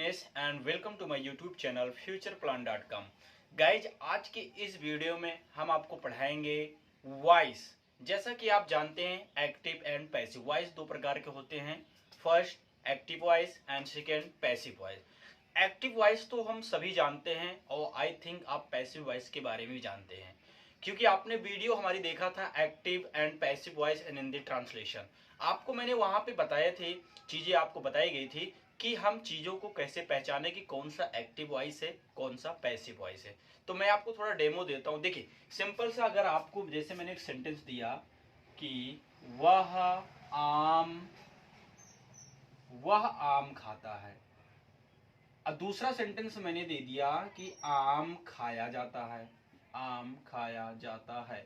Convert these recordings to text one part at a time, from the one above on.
Dinesh and welcome to my YouTube channel futureplan.com। Guys, आज के इस वीडियो में हम आपको पढ़ाएंगे वॉइस। जैसा कि आप जानते हैं एक्टिव एंड पैसिव वॉइस दो प्रकार के होते हैं। First active voice and second passive voice. Active voice तो हम सभी जानते हैं और आई थिंक आप पैसिव वॉइस के बारे में भी जानते हैं, क्योंकि आपने वीडियो हमारी देखा था active and passive voice in Hindi translation. आपको मैंने वहां पे बताए थे, चीजें आपको बताई गई थी कि हम चीजों को कैसे पहचाने कि कौन सा एक्टिव वॉइस है कौन सा पैसिव वॉइस है। तो मैं आपको थोड़ा डेमो देता हूं। देखिए सिंपल सा, अगर आपको जैसे मैंने एक सेंटेंस दिया कि वह आम खाता है, और दूसरा सेंटेंस मैंने दे दिया कि आम खाया जाता है, आम खाया जाता है।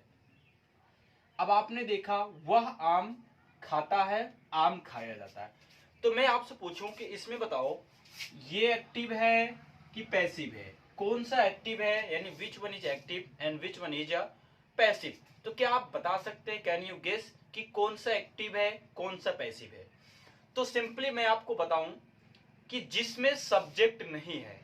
अब आपने देखा वह आम खाता है, आम खाया जाता है। तो मैं आपसे पूछूं कि इसमें बताओ ये एक्टिव है कि पैसिव है, कौन सा एक्टिव है, यानी which one is active and which one is passive. तो क्या आप बता सकते हैं, कैन यू गेस कि कौन सा एक्टिव है कौन सा पैसिव है? तो सिंपली मैं आपको बताऊं कि जिसमें सब्जेक्ट नहीं है,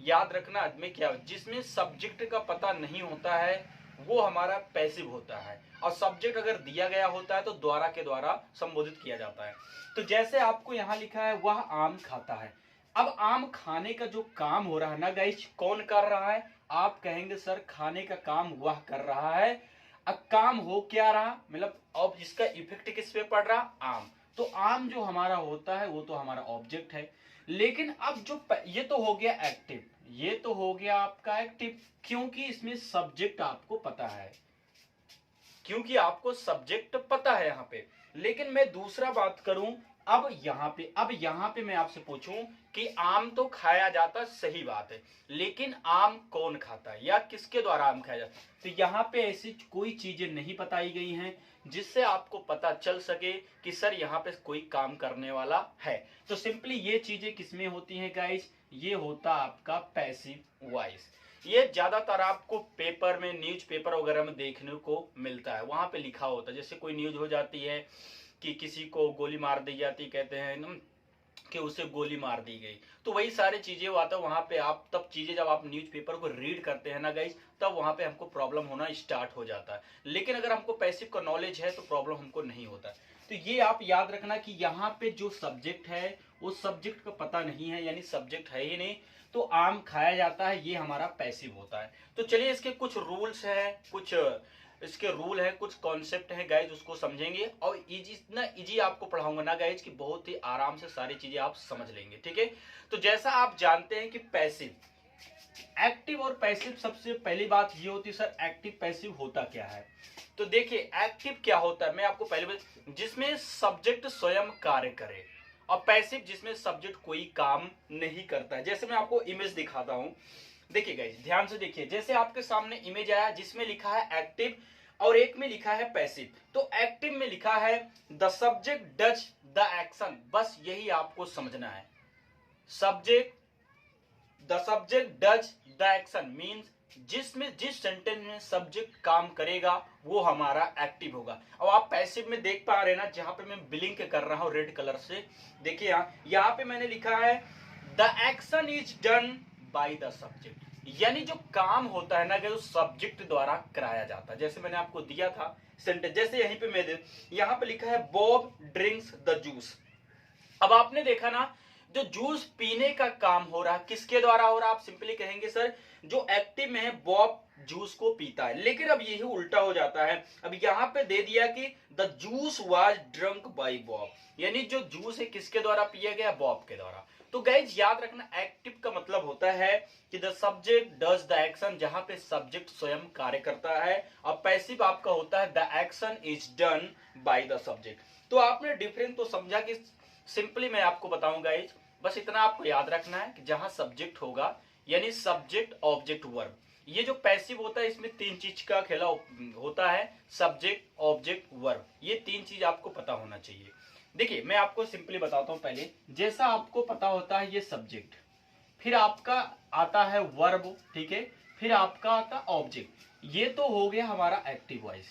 याद रखना में क्या, जिसमें सब्जेक्ट का पता नहीं होता है वो हमारा पैसिव होता है, और सब्जेक्ट अगर दिया गया होता है तो द्वारा के द्वारा संबोधित किया जाता है। तो जैसे आपको यहाँ लिखा है वह आम खाता है। अब आम खाने का जो काम हो रहा है ना गाइस, कौन कर रहा है? आप कहेंगे सर खाने का काम वह कर रहा है। अब काम हो क्या रहा, मतलब अब इसका इफेक्ट किस पे पड़ रहा? आम। तो आम जो हमारा होता है वो तो हमारा ऑब्जेक्ट है। लेकिन अब जो ये तो हो गया एक्टिव, ये तो हो गया आपका एक्टिव, क्योंकि इसमें सब्जेक्ट आपको पता है, क्योंकि आपको सब्जेक्ट पता है यहाँ पे। लेकिन मैं दूसरा बात करूं, अब यहाँ पे मैं आपसे पूछूं कि आम तो खाया जाता, सही बात है, लेकिन आम कौन खाता है या किसके द्वारा आम खाया जाता है? तो यहाँ पे ऐसी कोई चीजें नहीं बताई गई हैं जिससे आपको पता चल सके कि सर यहाँ पे कोई काम करने वाला है। तो सिंपली ये चीजें किसमें होती हैं गाइस? ये होता आपका पैसिव वॉइस। ये ज्यादातर आपको पेपर में, न्यूज पेपर वगैरह में देखने को मिलता है। वहां पे लिखा होता है, जैसे कोई न्यूज हो जाती है कि किसी को गोली मार दी जाती, कहते हैं कि उसे गोली मार दी गई, तो वही सारी चीजें आता है वहां पे। आप तब चीजें जब आप न्यूज़पेपर को रीड करते हैं ना गाइस, तब वहां पे हमको प्रॉब्लम होना स्टार्ट हो जाता है। लेकिन अगर हमको पैसिव का नॉलेज है तो प्रॉब्लम हमको नहीं होता। तो ये आप याद रखना कि यहाँ पे जो सब्जेक्ट है वो सब्जेक्ट का पता नहीं है, यानी सब्जेक्ट है ही नहीं, तो आम खाया जाता है, ये हमारा पैसिव होता है। तो चलिए इसके कुछ रूल्स हैं, कुछ इसके रूल है, कुछ कॉन्सेप्ट है गाइज, उसको समझेंगे। और इजी, इतना इजी आपको पढ़ाऊंगा ना गाइज कि बहुत ही आराम से सारी चीजें आप समझ लेंगे, ठीक है। तो जैसा आप जानते हैं कि पैसिव, एक्टिव और पैसिव, सबसे पहली बात ये होती है सर एक्टिव पैसिव होता क्या है? तो देखिए एक्टिव क्या होता है, मैं आपको पहले जिसमें सब्जेक्ट स्वयं कार्य करे, और पैसिव जिसमें सब्जेक्ट कोई काम नहीं करता है। जैसे मैं आपको इमेज दिखाता हूं, देखिए गाइस ध्यान से देखिए। जैसे आपके सामने इमेज आया जिसमें लिखा है एक्टिव और एक में लिखा है पैसिव। तो एक्टिव में लिखा है the subject does the action, बस यही आपको समझना है। The subject does the action means जिस सेंटेंस में सब्जेक्ट काम करेगा वो हमारा एक्टिव होगा। अब आप पैसिव में देख पा रहे हैं ना, जहां पे मैं ब्लिंक कर रहा हूं रेड कलर से, देखिए यहाँ पे मैंने लिखा है the action is done by the subject, यानी जो काम होता है ना कि सब्जेक्ट द्वारा कराया जाता है। जैसे मैंने आपको दिया था सेंटेंस, जैसे यहीं पे यहाँ पे लिखा है बॉब ड्रिंक्स द जूस। अब आपने देखा ना, जो जूस पीने का काम हो रहा है किसके द्वारा हो रहा है? आप सिंपली कहेंगे सर जो एक्टिव में है बॉब जूस को पीता है। लेकिन अब यही उल्टा हो जाता है, अब यहां पे दे दिया कि the juice was drunk by Bob, यानी जो जूस है किसके द्वारा पिया गया? बॉब के द्वारा। तो गाइज याद रखना, एक्टिव का मतलब होता है कि the subject does the action, जहां पे सब्जेक्ट स्वयं कार्य करता है, और पैसिव आपका होता है the action is done by the subject. तो आपने डिफरेंस तो समझा कि सिंपली मैं आपको बताऊंगा गाइज, बस इतना आपको याद रखना है कि जहां सब्जेक्ट होगा, यानी सब्जेक्ट ऑब्जेक्ट वर्ब। ये जो पैसिव होता है इसमें तीन चीज का खेला होता है, सब्जेक्ट ऑब्जेक्ट वर्ब, ये तीन चीज आपको पता होना चाहिए। देखिए मैं आपको सिंपली बताता हूं। पहले जैसा आपको पता होता है ये सब्जेक्ट, फिर आपका आता है वर्ब, ठीक है, फिर आपका आता ऑब्जेक्ट। ये तो हो गया हमारा एक्टिव वॉइस,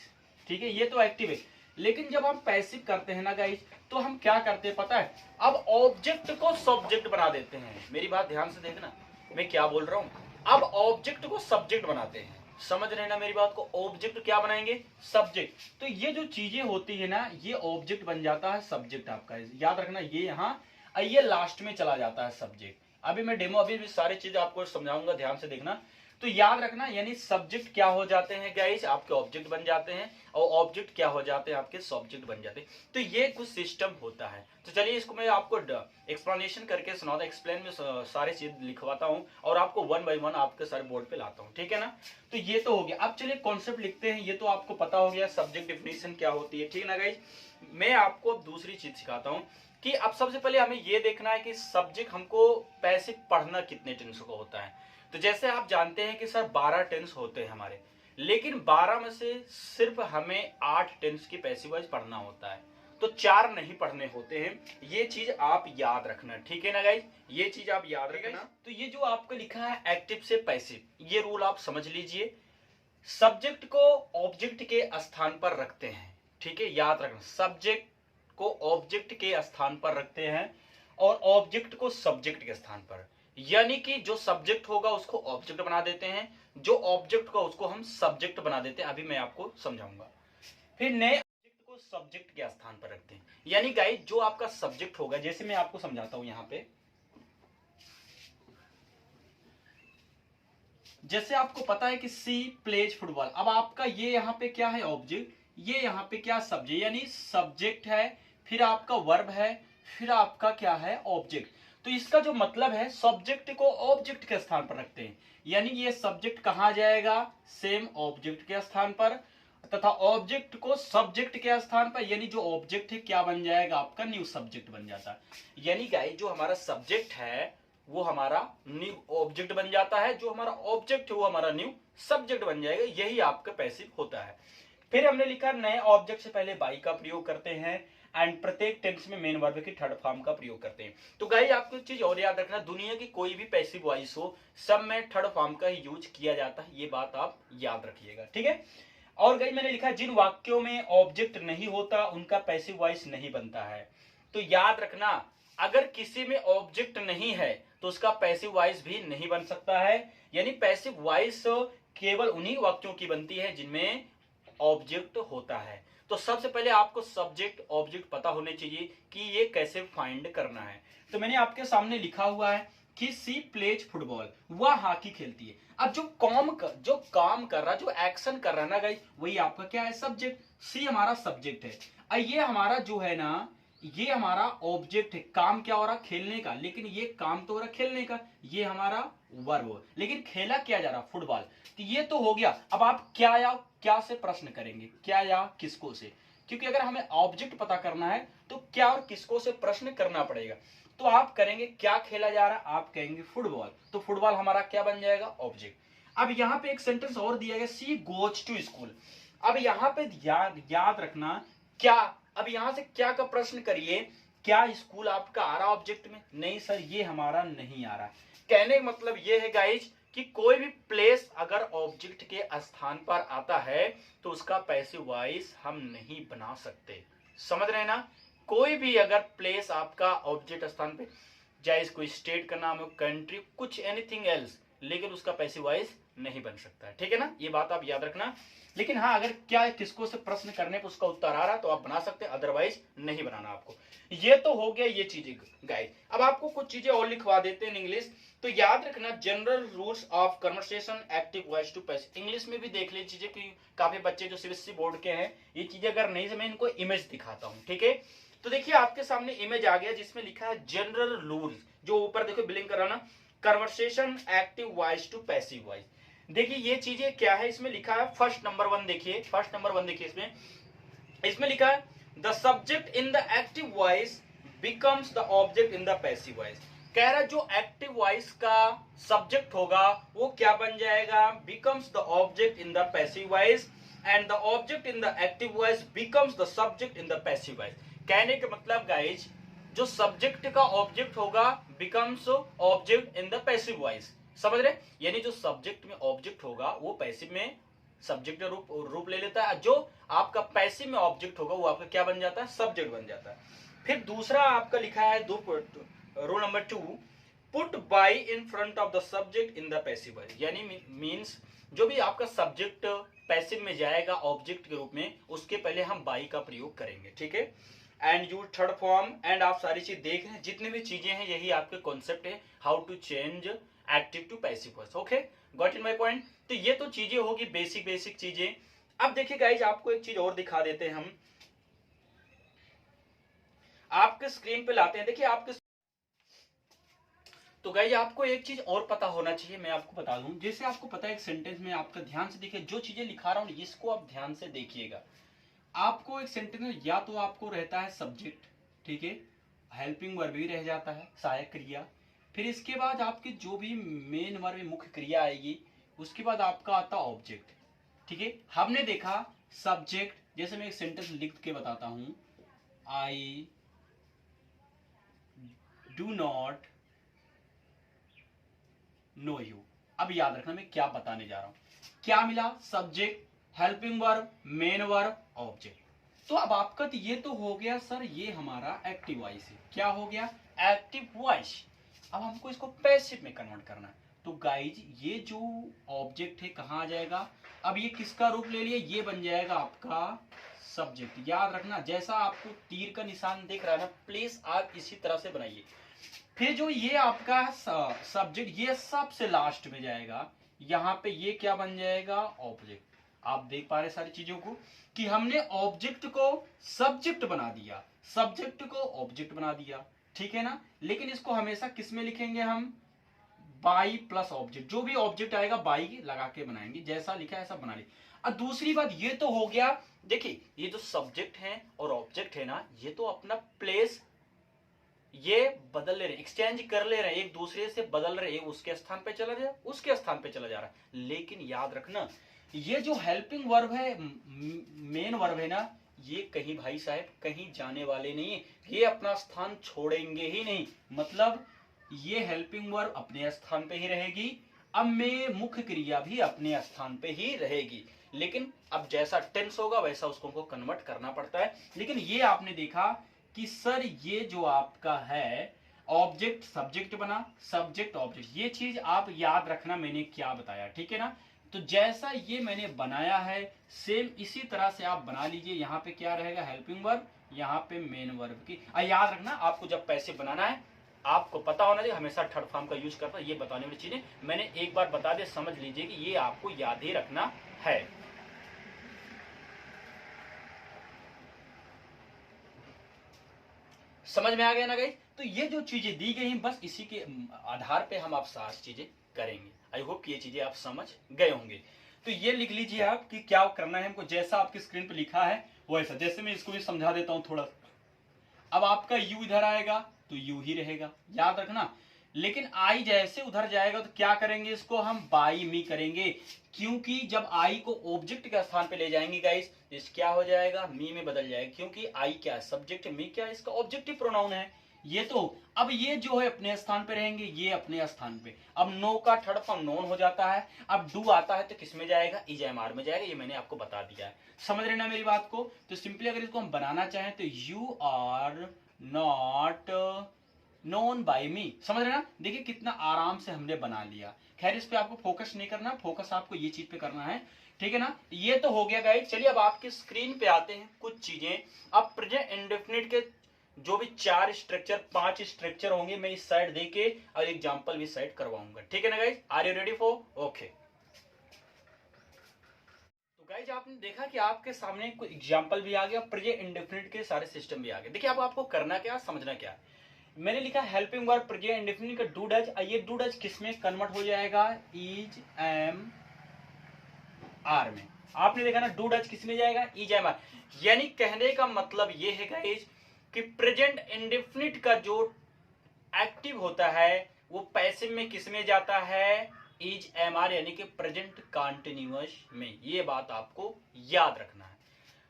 ठीक है, ये तो एक्टिव है। लेकिन जब हम पैसिव करते हैं ना गाइस, तो हम क्या करते हैं पता है, अब ऑब्जेक्ट को सब्जेक्ट बना देते हैं। मेरी बात ध्यान से देखना, मैं क्या बोल रहा हूं। अब ऑब्जेक्ट को सब्जेक्ट बनाते हैं, समझ रहे हैं ना मेरी बात को। ऑब्जेक्ट क्या बनाएंगे, सब्जेक्ट। तो ये जो चीजें होती है ना, ये ऑब्जेक्ट बन जाता है सब्जेक्ट आपका। याद रखना, ये यहाँ ये लास्ट में चला जाता है सब्जेक्ट। अभी मैं डेमो अभी भी सारी चीजें आपको समझाऊंगा, ध्यान से देखना। तो याद रखना, यानी सब्जेक्ट क्या हो जाते हैं गाइस, आपके ऑब्जेक्ट बन जाते हैं, और ऑब्जेक्ट क्या हो जाते हैं, आपके सब्जेक्ट बन जाते हैं। तो ये कुछ सिस्टम होता है। तो चलिए इसको मैं आपको एक्सप्लेनेशन करके सुनाता, एक्सप्लेन में सारी चीज लिखवाता हूँ और आपको वन बाय वन आपके सारे बोर्ड पे लाता हूँ, ठीक है ना। तो ये तो हो गया। अब चलिए कॉन्सेप्ट लिखते हैं। ये तो आपको पता हो गया सब्जेक्ट डिफिनेशन क्या होती है, ठीक है ना गाइस। मैं आपको अब दूसरी चीज सिखाता हूँ कि अब सबसे पहले हमें ये देखना है कि सब्जेक्ट हमको पैसिव पढ़ना कितने टेंस को होता है। तो जैसे आप जानते हैं कि सर 12 टेंस होते हैं हमारे, लेकिन 12 में से सिर्फ हमें 8 टेंस की पैसिव वॉइस पढ़ना होता है, तो 4 नहीं पढ़ने होते हैं। ये चीज आप याद रखना, ठीक है ना गाइस, ये चीज आप याद रखना। तो ये जो आपको लिखा है एक्टिव से पैसिव, ये रूल आप समझ लीजिए। सब्जेक्ट को ऑब्जेक्ट के स्थान पर रखते हैं, ठीक है, याद रखना। सब्जेक्ट को ऑब्जेक्ट के स्थान पर रखते हैं और ऑब्जेक्ट को सब्जेक्ट के स्थान पर, यानी कि जो सब्जेक्ट होगा उसको ऑब्जेक्ट बना देते हैं, जो ऑब्जेक्ट का उसको हम सब्जेक्ट बना देते हैं। अभी मैं आपको समझाऊंगा। फिर नए ऑब्जेक्ट को सब्जेक्ट के स्थान पर रखते हैं, यानी गाइस जो आपका सब्जेक्ट होगा, जैसे मैं आपको समझाता हूं यहां पे। जैसे आपको पता है कि सी प्लेज फुटबॉल, अब आपका ये यहाँ पे क्या है ऑब्जेक्ट, ये यहाँ पे क्या सब्जेक्ट, यानी सब्जेक्ट है, फिर आपका वर्ब है, फिर आपका क्या है ऑब्जेक्ट। तो इसका जो मतलब है सब्जेक्ट को ऑब्जेक्ट के स्थान पर रखते हैं, यानी ये सब्जेक्ट कहां जाएगा, सेम ऑब्जेक्ट के स्थान पर, तथा ऑब्जेक्ट को सब्जेक्ट के स्थान पर, यानी जो ऑब्जेक्ट है क्या बन जाएगा, आपका न्यू सब्जेक्ट बन जाता है। यानी गाइस जो हमारा सब्जेक्ट है वो हमारा न्यू ऑब्जेक्ट बन जाता है, जो हमारा ऑब्जेक्ट है वो हमारा न्यू सब्जेक्ट बन जाएगा। यही आपका पैसिव होता है। फिर हमने लिखा नए ऑब्जेक्ट से पहले बाई का प्रयोग करते हैं एंड प्रत्येक टेंस में मेन वर्ब की थर्ड फॉर्म का प्रयोग करते हैं। तो गाइस आपको एक चीज और याद रखना, दुनिया की कोई भी पैसिव वॉइस हो, सब में थर्ड फॉर्म का ही यूज किया जाता है, ये बात आप याद रखिएगा, ठीक है। और गाइस मैंने लिखा जिन वाक्यों में ऑब्जेक्ट नहीं होता उनका पैसिव वॉइस नहीं बनता है। तो याद रखना, अगर किसी में ऑब्जेक्ट नहीं है तो उसका पैसिव वॉइस भी नहीं बन सकता है, यानी पैसिव वॉइस केवल उन्हीं वाक्यों की बनती है जिनमें ऑब्जेक्ट होता है। तो सबसे पहले आपको सब्जेक्ट ऑब्जेक्ट पता होने चाहिए कि ये कैसे फाइंड करना है। तो मैंने आपके सामने लिखा हुआ है कि सी प्लेज फुटबॉल, वह हॉकी खेलती है। अब जो काम कर रहा, जो एक्शन कर रहा है ना गाइस, वही आपका क्या है, सब्जेक्ट। सी हमारा सब्जेक्ट है, और ये हमारा जो है ना, ये हमारा ऑब्जेक्ट है। काम क्या हो रहा, खेलने का, लेकिन ये काम तो हो रहा खेलने का, ये हमारा वर्ब, लेकिन खेला क्या जा रहा, फुटबॉल। तो ये तो हो गया। अब आप क्या या क्या से प्रश्न करेंगे, क्या या किसको से, क्योंकि अगर हमें ऑब्जेक्ट पता करना है तो क्या और किसको से प्रश्न करना पड़ेगा। तो आप करेंगे क्या खेला जा रहा, आप कहेंगे फुटबॉल, तो फुटबॉल हमारा क्या बन जाएगा, ऑब्जेक्ट। अब यहाँ पे एक सेंटेंस और दिया गया, सी गोज टू स्कूल। अब यहाँ पे याद रखना क्या, अब यहां से क्या का प्रश्न करिए, क्या स्कूल आपका आ रहा ऑब्जेक्ट में, नहीं सर ये हमारा नहीं आ रहा। कहने का मतलब ये है गाइज कि कोई भी प्लेस अगर ऑब्जेक्ट के स्थान पर आता है तो उसका पैसिव वॉइस हम नहीं बना सकते, समझ रहे हैं ना। कोई भी अगर प्लेस आपका ऑब्जेक्ट स्थान पे, चाहे कोई स्टेट का नाम हो, कंट्री, कुछ एनीथिंग एल्स, लेकिन उसका पैसिव वॉइस नहीं बन सकता है, ठीक है ना, ये बात आप याद रखना। लेकिन हाँ अगर क्या किसको से प्रश्न करने पर उसका उत्तर आ रहा तो आप बना सकते हैं, अदरवाइज नहीं बनाना आपको। ये तो हो गया ये चीजें गाइस। अब आपको कुछ चीजें और लिखवा देते हैं इंग्लिश। तो याद रखना general rules of conversation active voice to passive, English में भी देख लीजिए कि काफी बच्चे जो सीबीएसई बोर्ड के हैं, ये चीजें अगर नहीं समझ, इनको इमेज दिखाता हूँ, ठीक है। तो देखिए आपके सामने इमेज आ गया जिसमें लिखा है जनरल रूल्स, जो ऊपर देखो बिलिंग कर रहा ना, conversation active voice to passive voice. देखिए ये चीजें क्या है, इसमें लिखा है फर्स्ट नंबर वन देखिए, फर्स्ट नंबर वन देखिए, इसमें लिखा है the subject in the active voice becomes the object in the passive voice. कह रहा है जो एक्टिव वॉइस का सब्जेक्ट होगा वो क्या बन जाएगा, becomes the object in the passive voice, and the object in the active voice becomes the subject in the passive voice. कहने का मतलब गाइज जो सब्जेक्ट का ऑब्जेक्ट होगा becomes object in the passive voice, समझ रहे, यानी जो सब्जेक्ट में ऑब्जेक्ट होगा वो पैसिव में सब्जेक्ट रूप ले लेता है। जो आपका पैसिव में ऑब्जेक्ट होगा वो आपका क्या बन जाता है, सब्जेक्ट बन जाता है। फिर दूसरा आपका लिखा है rule number 2, put by in front of the subject in the passive voice, यानी मीन्स जो भी आपका सब्जेक्ट पैसिव में जाएगा ऑब्जेक्ट के रूप में, उसके पहले हम बाई का प्रयोग करेंगे, ठीक है। And you third form, and आप सारी चीज देख रहे हैं, जितने भी चीजें हैं यही आपके कॉन्सेप्ट है, how to change active to passive voice. Okay, got in my point. तो ये तो चीजें होगी बेसिक चीजें। अब देखिए गाइज, आपको एक चीज और दिखा देते हैं हम, आपके स्क्रीन पे लाते हैं। देखिए आपके, तो गाइज आपको एक चीज और पता होना चाहिए, मैं आपको बता दूं। जैसे आपको पता है एक सेंटेंस में, आपका ध्यान से देखिए, जो चीजें लिखा रहा हूं इसको आप ध्यान से देखिएगा। आपको एक सेंटेंस में या तो आपको रहता है सब्जेक्ट, ठीक है, हेल्पिंग वर्ब भी रह जाता है, सहायक क्रिया। फिर इसके बाद आपकी जो भी मेन वर्ब मुख्य क्रिया आएगी, उसके बाद आपका आता ऑब्जेक्ट, ठीक है। हमने देखा सब्जेक्ट, जैसे मैं एक सेंटेंस लिख के बताता हूं, I do not know you. अब याद रखना मैं क्या बताने जा रहा हूं। क्या मिला, subject, helping verb, main verb, object. तो अब आपका तो ये तो हो गया सर, ये हमारा एक्टिव वॉइस है। क्या हो गया, एक्टिव वॉइस। अब हमको इसको पैसिव में कन्वर्ट करना है। तो गाइज ये जो ऑब्जेक्ट है कहां आ जाएगा, अब ये किसका रूप ले लिया, ये बन जाएगा आपका सब्जेक्ट। याद रखना, जैसा आपको तीर का निशान दिख रहा है ना, प्लीज आप इसी तरह से बनाइए। फिर जो ये आपका सब्जेक्ट, ये सबसे लास्ट में जाएगा, यहां पे ये क्या बन जाएगा, ऑब्जेक्ट। आप देख पा रहे सारी चीजों को कि हमने ऑब्जेक्ट को सब्जेक्ट बना दिया, सब्जेक्ट को ऑब्जेक्ट बना दिया, ठीक है ना। लेकिन इसको हमेशा किस में लिखेंगे हम, बाई प्लस ऑब्जेक्ट। जो भी ऑब्जेक्ट आएगा बाई लगा के बनाएंगे, जैसा लिखा है ऐसा बना ली। अब दूसरी बात ये तो हो गया, देखिए ये जो सब्जेक्ट है और ऑब्जेक्ट है ना, ये तो अपना प्लेस ये बदल ले रहे, एक्सचेंज कर ले रहे, एक दूसरे से बदल रहे, उसके स्थान पे चला जा, उसके स्थान पे चला जा रहा है। लेकिन याद रखना, ये जो हेल्पिंग वर्ब है, मेन वर्ब है ना, ये कहीं भाई साहब कहीं जाने वाले नहीं है, ये अपना स्थान छोड़ेंगे ही नहीं। मतलब ये हेल्पिंग वर्ब अपने स्थान पे ही रहेगी, अब में मुख्य क्रिया भी अपने स्थान पे ही रहेगी। लेकिन अब जैसा टेंस होगा वैसा उसको कन्वर्ट करना पड़ता है। लेकिन ये आपने देखा कि सर ये जो आपका है ऑब्जेक्ट सब्जेक्ट बना, सब्जेक्ट ऑब्जेक्ट, ये चीज आप याद रखना मैंने क्या बताया, ठीक है ना। तो जैसा ये मैंने बनाया है सेम इसी तरह से आप बना लीजिए। यहाँ पे क्या रहेगा, हेल्पिंग वर्ब, यहाँ पे मेन वर्ब की। याद रखना, आपको जब पैसे बनाना है आपको पता होना चाहिए हमेशा थर्ड फॉर्म का यूज करता है। ये बताने वाली चीजें मैंने एक बार बता दिया, समझ लीजिए कि ये आपको याद ही रखना है। समझ में आ गया ना गाइस। तो ये जो चीजें दी गई हैं बस इसी के आधार पे हम आप सारी चीजें करेंगे। आई होप कि ये चीजें आप समझ गए होंगे। तो ये लिख लीजिए आप कि क्या करना है हमको, जैसा आपकी स्क्रीन पे लिखा है वैसा। जैसे मैं इसको भी समझा देता हूं थोड़ा। अब आपका यू इधर आएगा तो यू ही रहेगा, याद रखना। लेकिन आई जैसे उधर जाएगा तो क्या करेंगे, इसको हम बाई मी करेंगे, क्योंकि जब आई को ऑब्जेक्ट के स्थान पे ले जाएंगे गाइस, इस क्या हो जाएगा, मी में बदल जाएगा, क्योंकि आई क्या है, सब्जेक्ट, मी क्या है, इसका ऑब्जेक्टिव प्रोनाउन है ये। तो अब ये जो है अपने स्थान पे रहेंगे, ये अपने स्थान पे। अब नो का थर्ड फॉर्म नोन हो जाता है। अब डू आता है तो किस में जाएगा, इज एम आर में जाएगा। ये मैंने आपको बता दिया है, समझ रहे ना मेरी बात को। तो सिंपली अगर इसको हम बनाना चाहें तो you are not known by me, समझ रहे ना। देखिए कितना आराम से हमने बना लिया। खैर इस पे आपको फोकस नहीं करना, फोकस आपको ये चीज पे करना है, ठीक है ना। ये तो हो गया गाइस। चलिए अब आपके स्क्रीन पे आते हैं कुछ चीजें। अब प्रेजेंट इंडेफिनिट के जो भी 4 स्ट्रक्चर 5 स्ट्रक्चर होंगे मैं इस साइड देके और एग्जांपल भी साइड करवाऊंगा, ठीक है ना guys. Are you ready for, okay. तो गाइस आपने देखा कि आपके सामने कोई एग्जांपल भी आ गया, प्रेजेंट इंडेफिनिट के सारे सिस्टम भी आ गए। देखिए अब आपको करना क्या, समझना क्या। मैंने लिखा हेल्पिंग वर्ब प्रेजेंट इंडेफिनिट का डू डज। ये डू डज किसमें कन्वर्ट हो जाएगा, इज एम आर में। आपने देखा ना डू डज किसमें जाएगा, इज एम आर। यानी कहने का मतलब ये है गाइस कि प्रेजेंट इंडेफिनिट का जो एक्टिव होता है वो पैसिव में किसमें जाता है, इज एम आर, यानी कि प्रेजेंट कंटिन्यूअस में। ये बात आपको याद रखना है।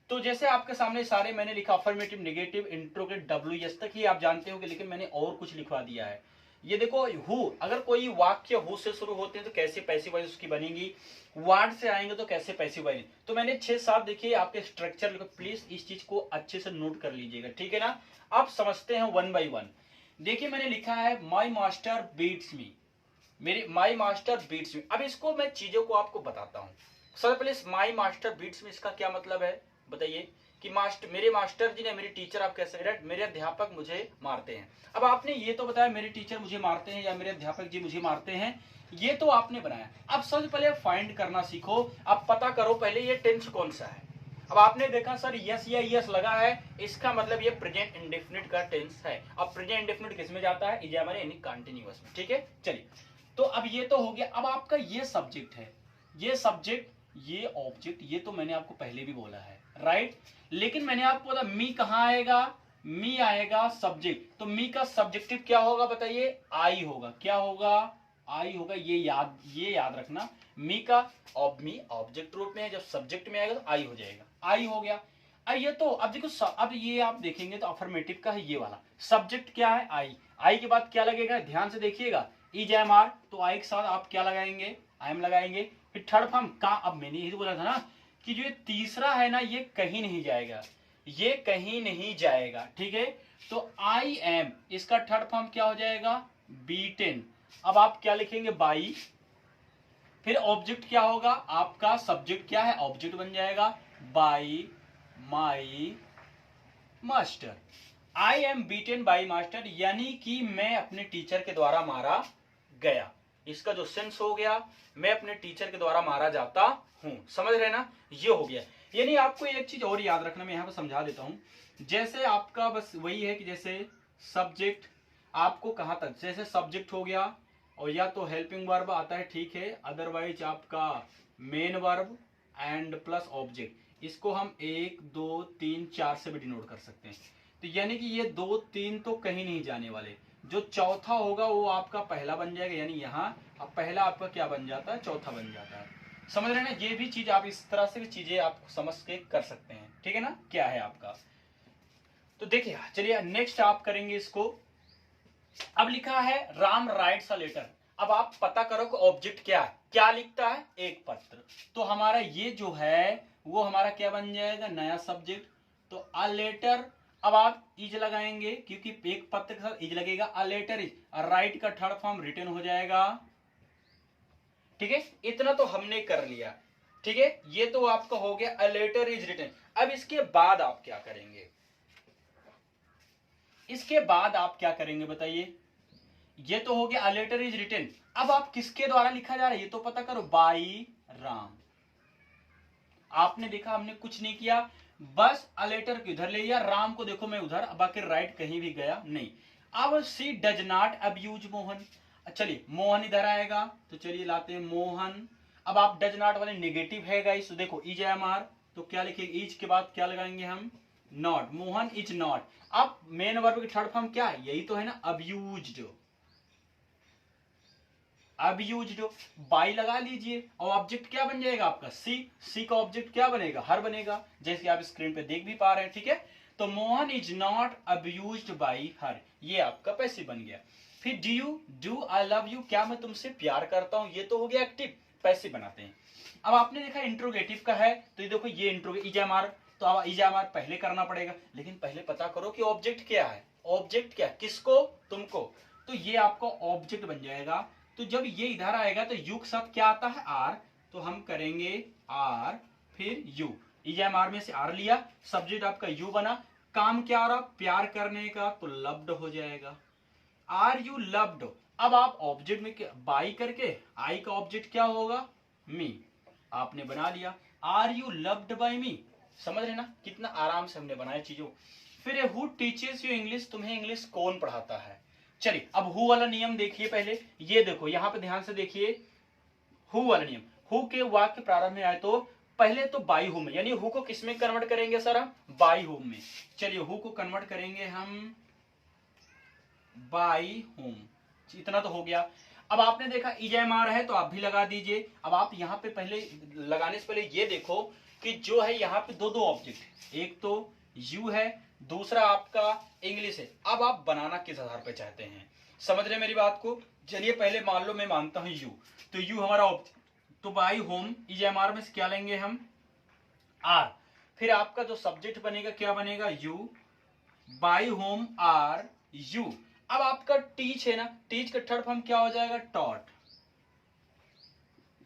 तो जैसे आपके सामने सारे मैंने लिखा affirmative, negative, interrogate, W S तक ही आप जानते होंगे, लेकिन मैंने और कुछ लिखवा दिया है। ये देखो हु, अगर कोई वाक्य हु से शुरू होते हैं तो कैसे पैसिव वॉइस उसकी बनेगी, वार्ड से आएंगे तो कैसे पैसिव वॉइस। तो मैंने 6-7 देखिए आपके स्ट्रक्चर लिखो, प्लीज इस चीज को अच्छे से नोट कर लीजिएगा, ठीक है ना। आप समझते हैं वन बाई वन। देखिए मैंने लिखा है माई मास्टर बीट्स मी, मेरी माई मास्टर बीट्स मी। अब इसको मैं चीजों को आपको बताता हूँ। सबसे पहले माई मास्टर बीट्स मी इसका क्या मतलब है बताइए, कि मेरे मास्टर जी ने, मेरे टीचर, आप कैसे, मेरे अध्यापक मुझे मारते हैं। अब आपने ये तो बताया मेरे टीचर मुझे मारते हैं या मेरे अध्यापक जी मुझे मारते हैं, ये तो आपने बनाया। अब सबसे पहले फाइंड करना सीखो, अब पता करो पहले ये टेंस कौन सा है। अब आपने देखा सर यस या यस लगा है, इसका मतलब ये प्रेजेंट इंडेफिनिट का टेंस है। अब प्रेजेंट इंडेफिनिट किस में जाता है, इजामा यानी कंटिन्यूअस में, ठीक है। चलिए तो अब ये तो हो गया। अब आपका ये सब्जेक्ट है, ये सब्जेक्ट, ये ऑब्जेक्ट, ये तो मैंने आपको पहले भी बोला है, राइट। लेकिन मैंने आपको बोला मी कहां आएगा, मी आएगा सब्जेक्ट, तो मी का सब्जेक्टिव क्या होगा बताइए, आई होगा। क्या होगा, आई होगा। ये याद रखना, मी का मी ऑब्जेक्ट रूप में है, जब सब्जेक्ट में आएगा तो आई हो जाएगा, आई हो गया। अब ये तो अब देखो, अब ये आप देखेंगे तो अफर्मेटिव का है ये वाला। सब्जेक्ट क्या है, आई, आई के बाद क्या लगेगा, ध्यान से देखिएगा, इज एम आर, तो आई के साथ आप क्या लगाएंगे, आई एम लगाएंगे। फिर थर्ड फॉर्म का, अब मैंने यही तो बोला था ना कि जो ये तीसरा है ना ये कहीं नहीं जाएगा, ये कहीं नहीं जाएगा, ठीक है। तो आई एम, इसका थर्ड फॉर्म क्या हो जाएगा, बीटेन। अब आप क्या लिखेंगे, बाई। फिर ऑब्जेक्ट क्या होगा आपका, सब्जेक्ट क्या है, ऑब्जेक्ट बन जाएगा, by my master. I am beaten by master, यानी कि मैं अपने टीचर के द्वारा मारा गया। इसका जो सेंस हो गया, मैं अपने टीचर के द्वारा मारा जाता हूं, समझ रहे ना, ये हो गया। यानी आपको एक चीज और याद रखना, मैं यहां पर समझा देता हूं। जैसे आपका बस वही है कि जैसे सब्जेक्ट आपको कहां तक, जैसे सब्जेक्ट हो गया और या तो हेल्पिंग वर्ब आता है, ठीक है, अदरवाइज आपका main verb and plus object, इसको हम 1 2 3 4 से भी डिनोट कर सकते हैं। तो यानी कि ये 2 3 तो कहीं नहीं जाने वाले, जो चौथा होगा वो आपका पहला बन जाएगा, यानी यहाँ अब पहला आपका क्या बन जाता है, चौथा बन जाता है। समझ रहे ना, ये भी चीज आप इस तरह से भी चीजें आप समझ के कर सकते हैं, ठीक है ना, क्या है आपका। तो देखिए चलिए नेक्स्ट आप करेंगे इसको। अब लिखा है राम राइट्स अ लेटर। अब आप पता करो कि ऑब्जेक्ट क्या है, क्या लिखता है, एक पत्र। तो हमारा ये जो है वो हमारा क्या बन जाएगा, नया सब्जेक्ट। तो अ लेटर, अब आप इज लगाएंगे क्योंकि एक पत्र के साथ इज लगेगा। अ लेटर इज, राइट का थर्ड फॉर्म रिटन हो जाएगा, ठीक है। इतना तो हमने कर लिया, ठीक है, ये तो आपका हो गया अ लेटर इज रिटन। अब इसके बाद आप क्या करेंगे, इसके बाद आप क्या करेंगे बताइए। ये तो हो गया अ लेटर इज रिटन। अब आप किसके द्वारा लिखा जा रहा है ये तो पता करो, बाई राम। आपने देखा हमने कुछ नहीं किया, बस अ लेटर को इधर ले लिया, राम को देखो मैं उधर, बाकी राइट कहीं भी गया नहीं। अब सी डज नॉट अब्यूज मोहन, चलिए मोहन इधर आएगा, तो चलिए लाते हैं मोहन। अब आप डज नॉट वाले नेगेटिव है गाइस, तो देखो इज एम आर, तो क्या लिखेंगे, इज के बाद क्या लगाएंगे हम, नॉट, मोहन इज नॉट। अब मेन वर्ब की थर्ड फॉर्म क्या है, यही तो है ना, अब्यूज्ड, अब्यूज्ड। बाई लगा लीजिए और ऑब्जेक्ट क्या बन जाएगा आपका, सी, सी का ऑब्जेक्ट क्या बनेगा, हर बनेगा, जैसे आप स्क्रीन पे देख भी पा रहे हैं, ठीक है। तो Mohan is not abused by her, ये आपका पैसिव बन गया। फिर do you, do I love you, क्या मैं तुमसे प्यार करता हूं, ये तो हो गया एक्टिव, पैसिव बनाते हैं। अब आपने देखा इंट्रोगेटिव का है, तो ये देखो ये इंट्रोगेटिव इजामार, तो अब इजामार पहले करना पड़ेगा, लेकिन पहले पता करो कि ऑब्जेक्ट क्या है, ऑब्जेक्ट क्या, किसको, तुमको। तो ये आपका ऑब्जेक्ट बन जाएगा। तो जब ये इधर आएगा तो यू के साथ क्या आता है, आर, तो हम करेंगे आर फिर यू, इजामार में से आर लिया, सब्जेक्ट आपका यू बना, काम क्या आ रहा, प्यार करने का, तो लव्ड हो जाएगा, आर यू लव्ड। अब आप ऑब्जेक्ट में बाई करके आई का ऑब्जेक्ट क्या होगा, मी, आपने बना लिया, are you loved by me. समझ रहे ना कितना आराम से हमने बनाया चीजों। फिर हु टीचेस यू इंग्लिश, तुम्हें इंग्लिश कौन पढ़ाता है। चलिए अब हु वाला नियम देखिए पहले, ये देखो यहां पे ध्यान से देखिए, हु वाला नियम, हु के वाक्य प्रारंभ में आए तो पहले तो बाई हुम, यानी हु को किस में कन्वर्ट करेंगे सर हम, बाई हुम में। चलिए हु को कन्वर्ट करेंगे हम बाई होम, इतना तो हो गया। अब आपने देखा इजमार है तो आप भी लगा दीजिए। अब आप यहाँ पे पहले लगाने से पहले ये देखो कि जो है यहाँ पे दो दो ऑब्जेक्ट, एक तो यू है, दूसरा आपका इंग्लिश है। अब आप बनाना किस आधार पे चाहते हैं, समझ रहे मेरी बात को? चलिए पहले मान लो मैं मानता हूं यू, तो यू हमारा ऑब्जेक्ट, तो by whom is am are में से क्या लेंगे हम? आर। फिर आपका जो सब्जेक्ट बनेगा क्या बनेगा? You. By whom are you. अब आपका टीच है ना, टीच का थर्ड फॉर्म क्या हो जाएगा? Taught.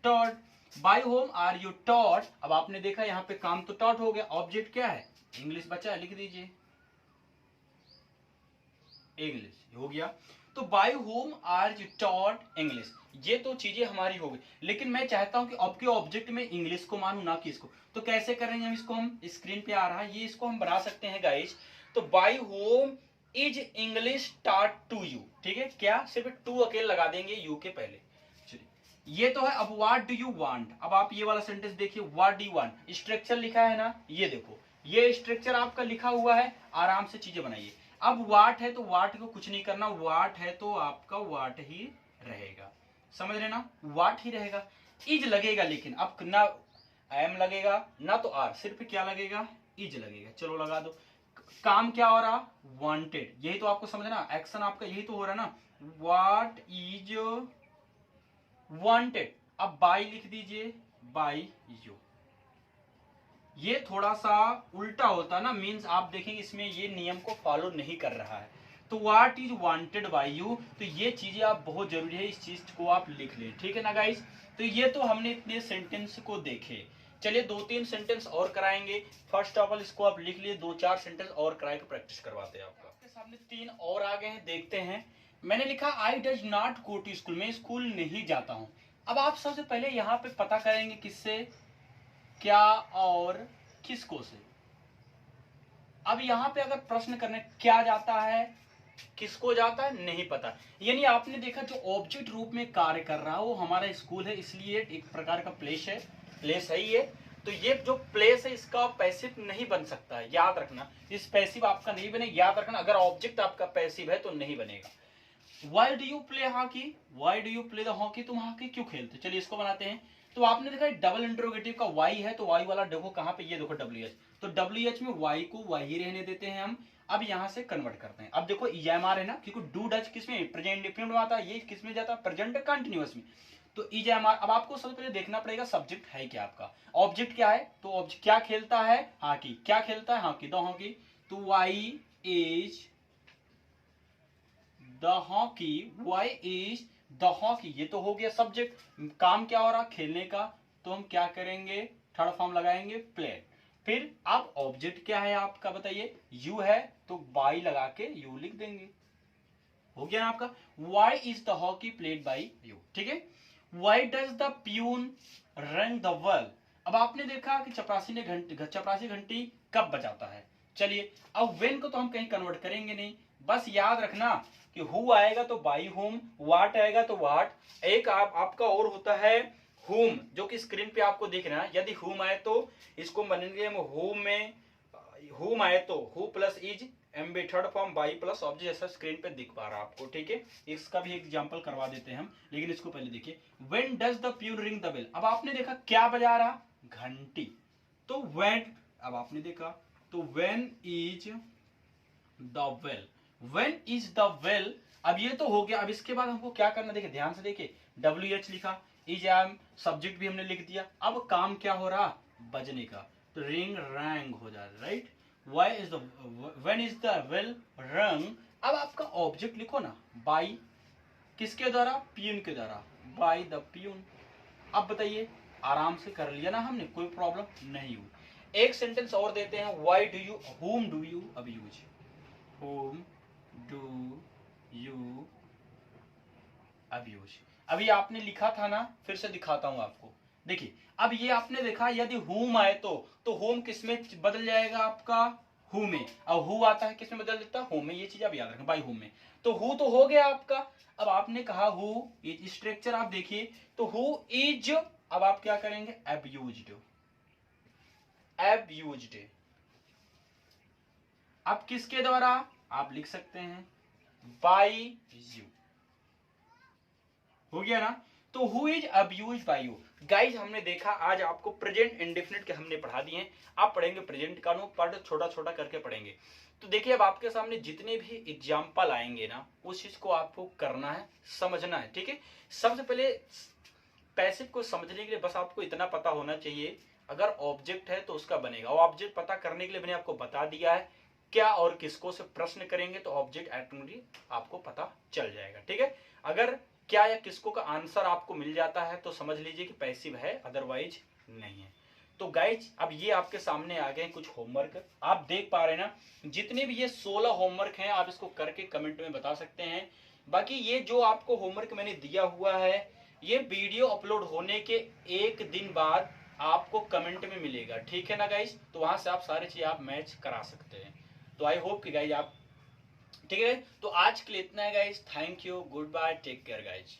Taught. By whom are you taught. अब आपने देखा यहां पे काम तो टॉट हो गया, ऑब्जेक्ट क्या है? इंग्लिश बचा है, लिख दीजिए इंग्लिश, हो गया। तो by whom are you taught English, ये तो चीजें हमारी हो गई, लेकिन मैं चाहता हूं कि आपके ऑब्जेक्ट में इंग्लिश को मानू, ना कि इसको। तो कैसे करेंगे हम इसको? हम स्क्रीन पे आ रहा है ये, इसको हम बना सकते हैं गाइस। तो by whom is English taught to you, ठीक है? क्या सिर्फ टू अकेले लगा देंगे यू के पहले। ये तो है। अब व्हाट डू यू वांट, अब आप ये वाला सेंटेंस देखिए, what do you want, structure लिखा है ना, ये देखो ये स्ट्रक्चर आपका लिखा हुआ है, आराम से चीजें बनाइए। अब वाट है तो वाट को कुछ नहीं करना, वाट है तो आपका वाट ही रहेगा, समझ रहे ना? वाट ही रहेगा। इज लगेगा, लेकिन अब ना एम लगेगा ना तो आर, सिर्फ क्या लगेगा? इज लगेगा। चलो लगा दो। काम क्या हो रहा? वांटेड, यही तो आपको समझना, एक्शन आपका यही तो हो रहा ना, वाट इज वांटेड। अब बाई लिख दीजिए, बाई यू। ये थोड़ा सा उल्टा होता ना, मींस आप देखेंगे इसमें ये नियम को फॉलो नहीं कर रहा है। तो what is wanted bye you, तो ये चीजें आप बहुत जरूरी है, इस चीज को आप लिख लें, ठीक है ना गाइस? तो ये तो हमने इतने सेंटेंस को देखे। चलिए दो तीन सेंटेंस और कराएंगे। फर्स्ट ऑफ ऑल इसको आप लिख लिए, दो चार सेंटेंस और कराए के प्रैक्टिस करवाते हैं आपका। आपके सामने तीन और आ गए हैं, देखते हैं। मैंने लिखा I does not go to school, मैं स्कूल नहीं जाता हूं। अब आप सबसे पहले यहाँ पे पता करेंगे किससे, क्या और किसको से। अब यहां पे अगर प्रश्न करने क्या जाता है, किसको जाता है, नहीं पता, यानी आपने देखा जो ऑब्जेक्ट रूप में कार्य कर रहा है वो हमारा स्कूल है, इसलिए एक प्रकार का प्लेस है, प्लेस है ये। तो ये जो प्लेस है इसका पैसिव नहीं बन सकता है, याद रखना। इस पैसिव आपका नहीं बनेगा, याद रखना। अगर ऑब्जेक्ट आपका पैसिव है तो नहीं बनेगा। Why do you play hockey, why do you play the hockey, तुम हॉकी क्यों खेलते? चलिए इसको बनाते हैं। तो आपने देखा डबल इंट्रोगेटिव का वाई है, तो वाई वाला देखो कहां पे, ये देखो डब्ल्यू एच, तो डब्ल्यू एच में वाई को वाई ही रहने देते हैं हम। अब यहां से कन्वर्ट करते हैं। अब देखो ईएमआर है ना, क्योंकि डू डच किसमें? प्रेजेंट इंडेफिनिट में आता है, ये किसमें जाता है? प्रेजेंट कंटिन्यूअस में। तो ईएमआर, अब आपको सबसे पहले देखना पड़ेगा सब्जेक्ट है क्या आपका, ऑब्जेक्ट क्या है। तो ऑब्जेक्ट क्या खेलता है? हॉकी। क्या खेलता है? Hockey, the hockey. तो why is the hockey, why is the hockey, ये तो हो गया सब्जेक्ट। काम क्या हो रहा? खेलने का। तो हम क्या करेंगे? थर्ड फॉर्म लगाएंगे, प्ले। फिर अब ऑब्जेक्ट क्या है आपका, बताइए? यू है, तो बाई लगा के यू लिख देंगे, हो गया ना आपका। Why is the hockey played by you, ठीक है। Why does the peon run the world, अब आपने देखा कि चपरासी घंटी कब बजाता है। चलिए अब वेन को तो हम कहीं कन्वर्ट करेंगे नहीं, बस याद रखना कि हु आएगा तो बाई होम, वाट आएगा तो वाट। एक आपका और होता है होम, जो कि स्क्रीन पे आपको दिख रहा है। यदि होम आए तो इसको बनेंगे हम होम में, होम आए तो who plus is, am be third form by plus object, जैसा स्क्रीन पे दिख पा रहा है आपको, ठीक है। इसका भी एग्जांपल करवा देते हैं हम, लेकिन इसको पहले देखिए। When does the peon ring the bell, अब आपने देखा क्या बजा रहा? घंटी। तो व्हेन, अब आपने देखा, तो when is the well, when is the well. अब ये तो हो गया। अब इसके बाद हमको क्या करना, देखिए ध्यान से देखिए, डब्ल्यू एच लिखा, इज एम सब्जेक्ट भी हमने लिख दिया। अब काम क्या हो रहा? बजने का, तो रिंग रैंग हो जा रहा है, right. Why is the, when is the bell rung। अब आपका ऑब्जेक्ट लिखो ना, बाई किसके द्वारा? प्यून के द्वारा, बाई द प्यून। अब बताइए, आराम से कर लिया ना हमने, कोई प्रॉब्लम नहीं हुई। एक सेंटेंस और देते हैं, why do you, home do you अब यूज, होम डू यू अब यूज। अभी आपने लिखा था ना, फिर से दिखाता हूं आपको। देखिए अब ये आपने देखा, यदि होम आए तो होम किसमें बदल जाएगा आपका? हु में। अब हु आता है किसमें बदल देता है? होम में। ये चीज आप याद रखें, बाई होम में। तो हु तो हो गया आपका। अब आपने कहा हु इज, स्ट्रक्चर आप देखिए, तो हु इज, अब आप क्या करेंगे? Abused, abused. अब किसके द्वारा? आप लिख सकते हैं बाई यू, हो गया ना। तो who is abused by you. Guys हमने देखा आज आपको प्रेजेंट इंडेफिनिट के हमने पढ़ा दिए हैं, आप पढ़ेंगे प्रेजेंट का नो पार्ट छोटा छोटा करके पढ़ेंगे। तो देखिए अब आपके सामने जितने भी एग्जाम्पल आएंगे ना उस चीज को आपको करना है, समझना है, ठीक है। सबसे पहले पैसिव को समझने के लिए बस आपको इतना पता होना चाहिए, अगर ऑब्जेक्ट है तो उसका बनेगा। और ऑब्जेक्ट पता करने के लिए मैंने आपको बता दिया है क्या और किसको से प्रश्न करेंगे तो ऑब्जेक्ट ऑटोमेटिकली आपको पता चल जाएगा, ठीक है। अगर क्या या किसको का आंसर आपको मिल जाता है तो समझ लीजिए कि पैसिव है, अदरवाइज नहीं है। तो गाइज अब ये आपके सामने आ गए कुछ होमवर्क, आप देख पा रहे हैं ना, जितने भी ये 16 होमवर्क हैं आप इसको करके कमेंट में बता सकते हैं। बाकी ये जो आपको होमवर्क मैंने दिया हुआ है ये वीडियो अपलोड होने के एक दिन बाद आपको कमेंट में मिलेगा, ठीक है ना गाइज। तो वहां से आप सारी चीज आप मैच करा सकते हैं। तो आई होप कि गाइज आप, ठीक है। तो आज के लिए इतना है guys, thank you, good bye, take care guys.